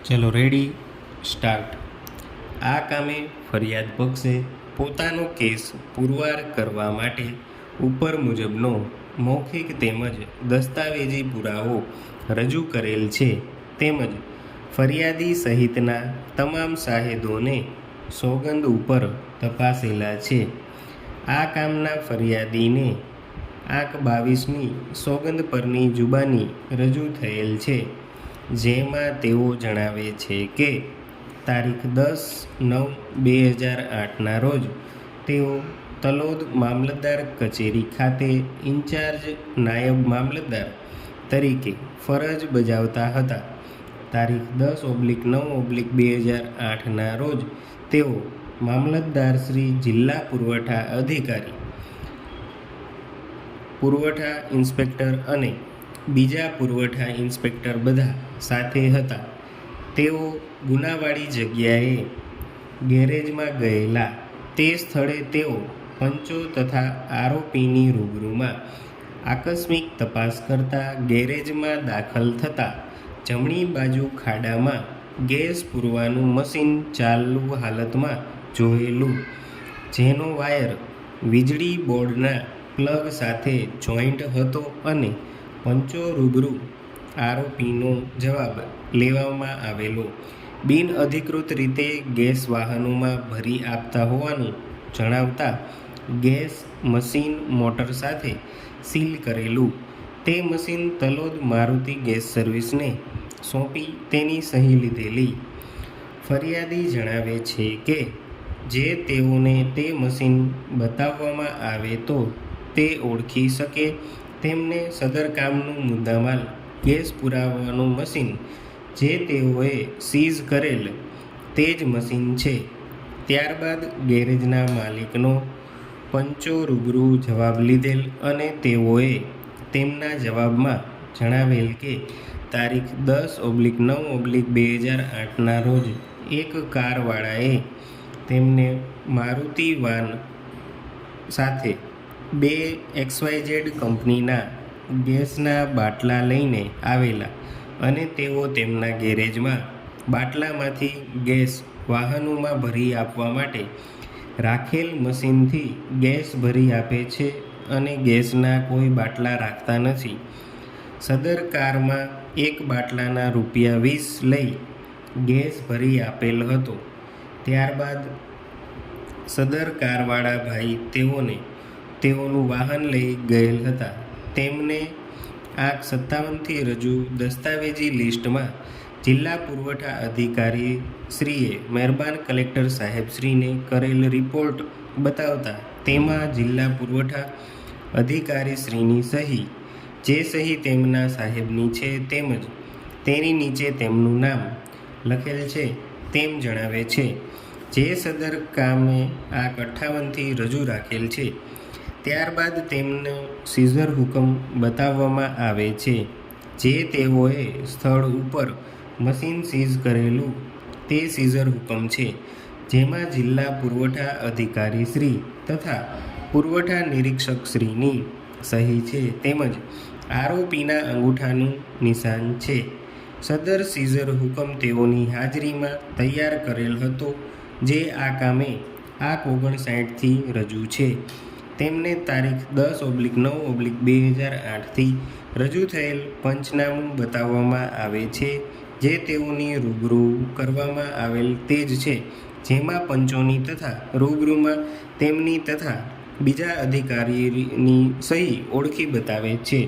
ચલો ready start. આ કામે ફરિયાદ પક્ષે પોતાનો કેસ પુરવાર કરવા માટે ઉપર મુજબનો મૌખિક તેમજ દસ્તાવેજી પુરાવો રજૂ કરેલ છે તેમજ ફરિયાદી સહિતના તમામ સાહેદોને સોગંદ ઉપર તપાસેલા છે. આ કામના ફરિયાદીને આંક 22મી સોગંદ પરની જુબાની રજૂ થયેલ છે, જેમાં તેઓ જણાવે છે કે તારીખ 10/9/2008ના રોજ તેઓ તલોદ મામલતદાર કચેરી ખાતે ઇન્ચાર્જ નાયબ મામલતદાર તરીકે ફરજ બજાવતા હતા. તારીખ 10/9/2008ના રોજ તેઓ મામલતદાર શ્રી, જિલ્લા પુરવઠા અધિકારી, પુરવઠા ઇન્સ્પેક્ટર અને બીજા પુરવઠા ઇન્સ્પેક્ટર બધા સાથે હતા. તેઓ ગુનાવાળી જગ્યાએ ગેરેજમાં ગયેલા. તે સ્થળે તેઓ પંચો તથા આરોપીની રૂબરૂમાં આકસ્મિક તપાસ કરતા ગેરેજમાં દાખલ થતા જમણી બાજુ ખાડામાં ગેસ પૂરવાનું મશીન ચાલુ હાલતમાં જોયેલું, જેનો વાયર વીજળી બોર્ડના પ્લગ સાથે જોઈન્ટ હતો અને પંચો રૂબરૂ આરોપીનો જવાબ લેવામાં આવેલો બિનઅધિકૃત રીતે ગેસ વાહનોમાં ભરી આપતા હોવાનું જણાવતા ગેસ મશીન મોટર સાથે સીલ કરેલું તે મશીન તલોદ મારુતિ ગેસ સર્વિસને સોંપી તેની સહી લીધેલી. ફરિયાદી જણાવે છે કે જે તેઓને તે મશીન બતાવવામાં આવે તો તે ઓળખી શકે તેમને સદર કામનું મુદ્દામાલ ગેસ પુરાવાનું મશીન જે તેઓએ સીઝ કરેલ તે જ મશીન છે. ત્યારબાદ ગેરેજના માલિકનો પંચો રૂબરૂ જવાબ લીધેલ અને તેઓએ તેમના જવાબમાં જણાવેલ કે તારીખ 10/9/2008ના રોજ એક કારવાળાએ તેમને મારુતિ વાન સાથે 2 XYZ કંપનીના ગેસના બાટલા લઈને આવેલા અને તેઓ તેમના ગેરેજમાં બાટલામાંથી ગેસ વાહનોમાં ભરી આપવા માટે રાખેલ મશીનથી ગેસ ભરી આપે છે અને ગેસના કોઈ બાટલા રાખતા નથી. સદર કારમાં એક બાટલાના ₹20 લઈ ગેસ ભરી આપેલ હતો. ત્યારબાદ સદર કારવાળા ભાઈ તેઓનું વાહન લઈ ગયેલ હતા. તેમને આંક 57થી રજૂ દસ્તાવેજી લિસ્ટમાં જિલ્લા પુરવઠા અધિકારી શ્રીએ મહેરબાન કલેક્ટર સાહેબશ્રીને કરેલ રિપોર્ટ બતાવતા તેમાં જિલ્લા પુરવઠા અધિકારી શ્રીની સહી, જે સહી તેમના સાહેબની છે તેમજ તેની નીચે તેમનું નામ લખેલ છે તેમ જણાવે છે. જે સદર કામે આંક 58થી રજૂ રાખેલ છે. ત્યારબાદ તેમનો સીઝર હુકમ બતાવવામાં આવે છે, જે તેઓએ સ્થળ ઉપર મશીન સીઝ કરેલું તે સીઝર હુકમ છે, જેમાં જિલ્લા પુરવઠા અધિકારી શ્રી તથા પુરવઠા નિરીક્ષક શ્રીની સહી છે તેમજ આરોપીના અંગૂઠાનું નિશાન છે. સદર સીઝર હુકમ તેઓની હાજરીમાં તૈયાર કરેલ હતો, જે આ કામે આંક 59થી રજૂ છે. તેમને તારીખ 10/9/2008થી રજૂ થયેલ પંચનામું બતાવવામાં આવે છે, જે તેઓની રૂબરૂ કરવામાં આવેલ તે જ છે, જેમાં પંચોની તથા રૂબરૂમાં તેમની તથા બીજા અધિકારીની સહી ઓળખી બતાવે છે.